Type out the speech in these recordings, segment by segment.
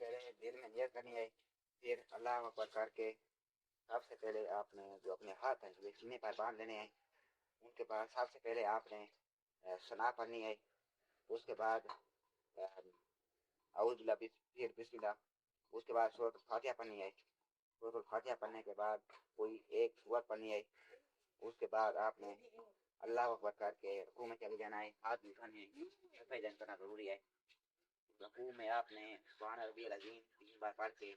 پہلے دل میں نیت کرنی ہے، پھر اللہ اکبر کر کے سب سے پہلے آپ نے جو اپنے ہاتھ ہیں وہ سینے پر باندھ لینے ہیں۔ ان کے بعد سب سے پہلے آپ نے ثنا پڑھنی ہے۔ اس کے بعد اعوذ باللہ، پھر بسم اللہ۔ اس کے بعد سورۃ الفاتحہ پڑھنی ہے۔ سورۃ الفاتحہ پڑھنے کے بعد کوئی ایک سورت پڑھنی ہے۔ اس کے بعد آپ نے اللہ اکبر کر کے رکوع میں چلے جانا ہے، ہاتھ بھی اٹھانے ہیں، سجدہ کرنا ضروری ہے۔ رکوع میں آپ نے سبحان ربی العظیم 3 بار پڑھ کے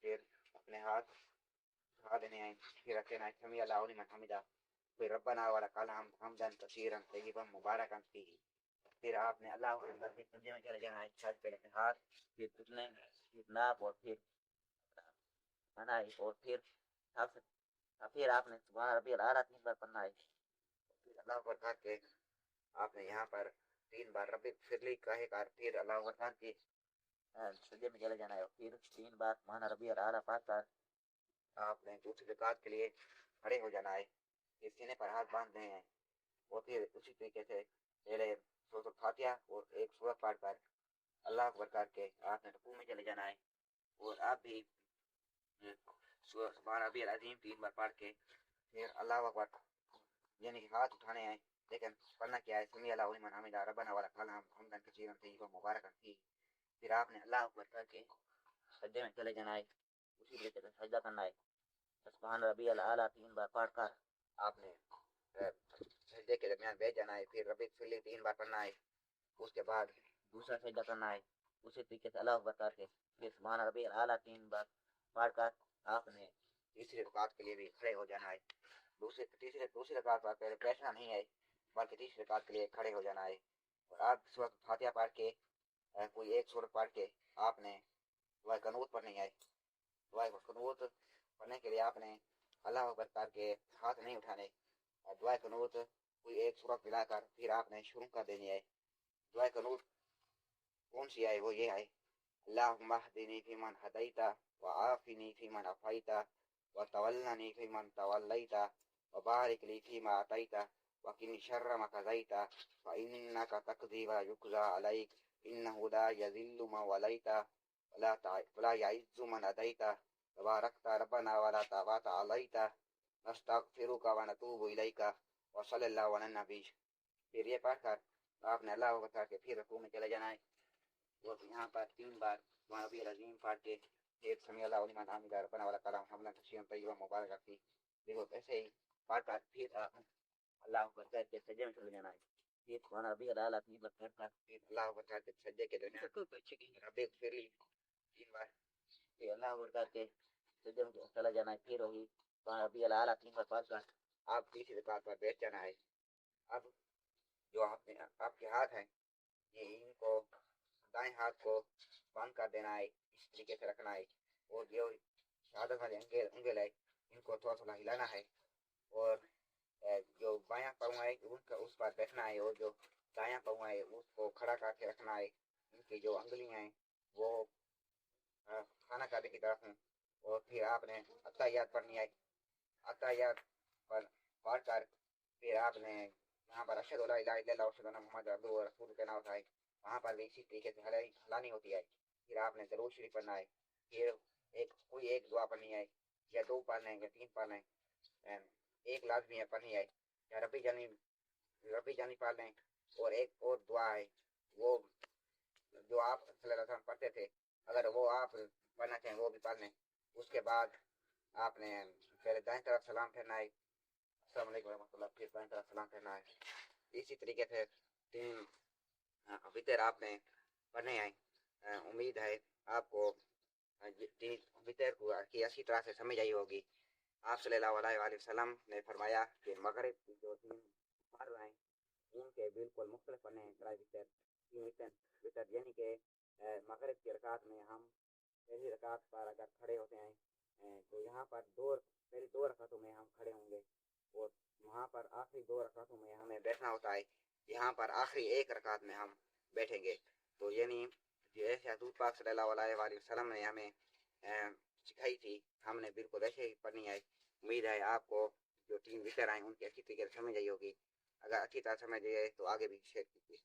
پھر اپنے ہاتھ اٹھا دینے ہیں، پھر رکھنا ہے سمیع اللہ لمن حمدہ، پھر ربنا ولک الحمد حمدا کثیرا طیبا مبارکا فیہ۔ پھر آپ نے اللہ اکبر کر کے سجدے میں چلے جانا ہے، چھت پہ اپنے ہاتھ، پھر گھٹنے، پھر ناک، اور پھر منائی، اور پھر آپ نے سبحان ربی الاعلیٰ 3 بار پڑھنا ہے۔ پھر اللہ اکبر کر کے آپ نے یہاں پر 3 بار رب اغفر لی کہے کر پھر اللہ اکبر کر کے سجدے میں چلے جانا ہے، اور پھر 3 بار سبحان ربی الاعلیٰ پڑھ کر آپ نے دوسری رکعت کے لیے کھڑے ہو جانا ہے، پھر سینے پر ہاتھ باندھ رہے ہیں، اور پھر اسی طریقے سے پہلے سورۃ الفاتحہ اور ایک سورت پڑھ کر اللہ اکبر کر کے آپ نے رکوع میں چلے جانا ہے، اور آپ بھی سبحان ربی العظیم 3 بار پڑھ کے پھر اللہ اکبر یعنی ہاتھ اٹھانے ہیں، لیکن پڑھنا کیا ہے سمیع اللہ لمن حمدہ ربنا ولک الحمد حمدا کثیرا طیبا مبارکا فیہ۔ پھر آپ نے اللہ اکبر کر کے سجدے میں چلے جانا ہے، اسی طریقے سے سجدہ کرنا ہے، سبحان ربی الاعلیٰ 3 بار پڑھ کر آپ نے سجدے کے درمیان بیٹھ جانا ہے، پھر رب اغفر لی 3 بار پڑھنا ہے۔ اس کے بعد دوسرا سجدہ کرنا ہے، اسی طریقے سے اللہ اکبر کر کے پھر سبحان ربی الاعلیٰ 3 بار پڑھ کر آپ نے تیسری رکعت کے لیے بھی کھڑے ہو جانا ہے۔ دوسری رکعت پر پہلے بیٹھنا نہیں ہے، بلکہ تیسری رکعت کے لیے کھڑے ہو جانا ہے، اور آپ سورۃ فاتحہ پڑھ کے کوئی ایک سورت پڑھ کے آپ نے دعا قنوت پڑھنی ہے۔ دعا قنوت پڑھنے کے لیے آپ نے اللہ اکبر کر کے ہاتھ نہیں اٹھانے، دعا قنوت کوئی ایک سورت ملا کر پھر آپ نے شروع کر دینی ہے۔ دعا قنوت کون سی ہے؟ وہ یہ ہے اللہم اہدنی فیمن ہدیت وعافنی فیمن عافیت وتولنی فیمن تولیت وبارک لی فیما اعطیت وقنی شر ما قضیت فانک تقضی ولا یقضی علیک انہ لا یذل من ولیت ولا یعز من عادیت تبارکت ربنا ولا تبارک علیت نستغفرک ونتوب الیک وصلی اللہ علی النبی۔ پھر یہ پڑھ کر آپ نے اللہ اکبر کر کے پھر رکوع میں چلے جانا ہے، اور یہاں پر 3 بار سبحان ربی العظیم پڑھ کے پھر سمیع اللہ لمن حمدہ ربنا ولک الحمد حمدا کثیرا طیبا مبارکا فیہ۔ دیکھو ایسے ہی پڑھ کر پھر اللہ اکبر کر کے سجدے میں چلے جانا ہے، پھر سبحان ربی الاعلیٰ 3 بار پڑھ کر پھر اللہ اکبر کر کے سجدے کے درمیان رب اغفر لی 3 بار، پھر اللہ اکبر کر کے سجدے میں چلا جانا ہے، پھر وہی سبحان ربی الاعلیٰ 3 بار پڑھ کر آپ تیسری رکعت پر بیٹھ جانا ہے۔ اب جو آپ کے ہاتھ ہیں یہ ان کو دائیں ہاتھ کو بند کر دینا ہے، اس طریقے سے رکھنا ہے، اور جو شہادت والے انگل ہے ان کو تھوڑا تھوڑا ہلانا ہے، اور جو بایاں پاؤں ہے اس پر بیٹھنا ہے، اور جو دایاں پاؤں ہے اس کو کھڑا کر کے رکھنا ہے۔ ان کی جو انگلیاں ہیں وہ کھانا کھانے کی طرف ہیں، اور پھر آپ نے اتحیات پڑھنی ہے۔ اتحیات پڑھ کر پھر آپ نے یہاں پر اشہد ان لا الہ الا اللہ واشہد ان محمد عبدہ ورسولہ کہنا ہوتا ہے، وہاں پر بھی اسی طریقے سے ہلانی ہوتی ہے۔ پھر آپ نے درود شریف پڑھنا ہے، پھر کوئی ایک دعا پڑھنی ہے، یا 2 پڑھ لیں یا 3 پڑھ لیں، ایک لازمی ہے پڑھنی ہے، یا ربی جانی پڑھ لیں، اور ایک اور دعا ہے وہ جو آپ صلی اللہ علیہ وسلم پڑھتے تھے، اگر وہ آپ پڑھنا چاہیں وہ بھی پڑھ لیں۔ اس کے بعد آپ نے پہلے دائیں طرف سلام پھیرنا ہے، السلام علیکم ورحمۃ اللہ، پھر بائیں طرف سلام پھیرنا ہے۔ اسی طریقے سے 3 وطر آپ نے پڑھنے ہیں۔ امید ہے آپ کو وطر کی اچھی طرح سے سمجھ آئی ہوگی۔ آپ صلی اللہ علیہ وآلہ وسلم نے فرمایا کہ مغرب کی جو 3 فرض ہیں ان کے بالکل مختلف پڑھنے ہیں۔ وطر یعنی کہ مغرب کی رکعت میں ہم پہلی رکعت پر اگر کھڑے ہوتے ہیں تو یہاں پر پہلی 2 رکعتوں میں ہم کھڑے ہوں گے، اور وہاں پر آخری 2 رکعتوں میں ہمیں بیٹھنا ہوتا ہے، یہاں پر آخری 1 رکعت میں ہم بیٹھیں گے۔ تو یعنی جیسے حضور پاک صلی اللہ علیہ وآلہ وسلم نے ہمیں سکھائی تھی ہم نے بالکل ایسے ہی پڑھنی ہے۔ امید ہے آپ کو جو 3 وطر ہیں ان کی اچھی طریقے سے سمجھ آئی ہوگی۔ اگر اچھی طرح سمجھ آئی تو آگے بھی شیئر کیجیے۔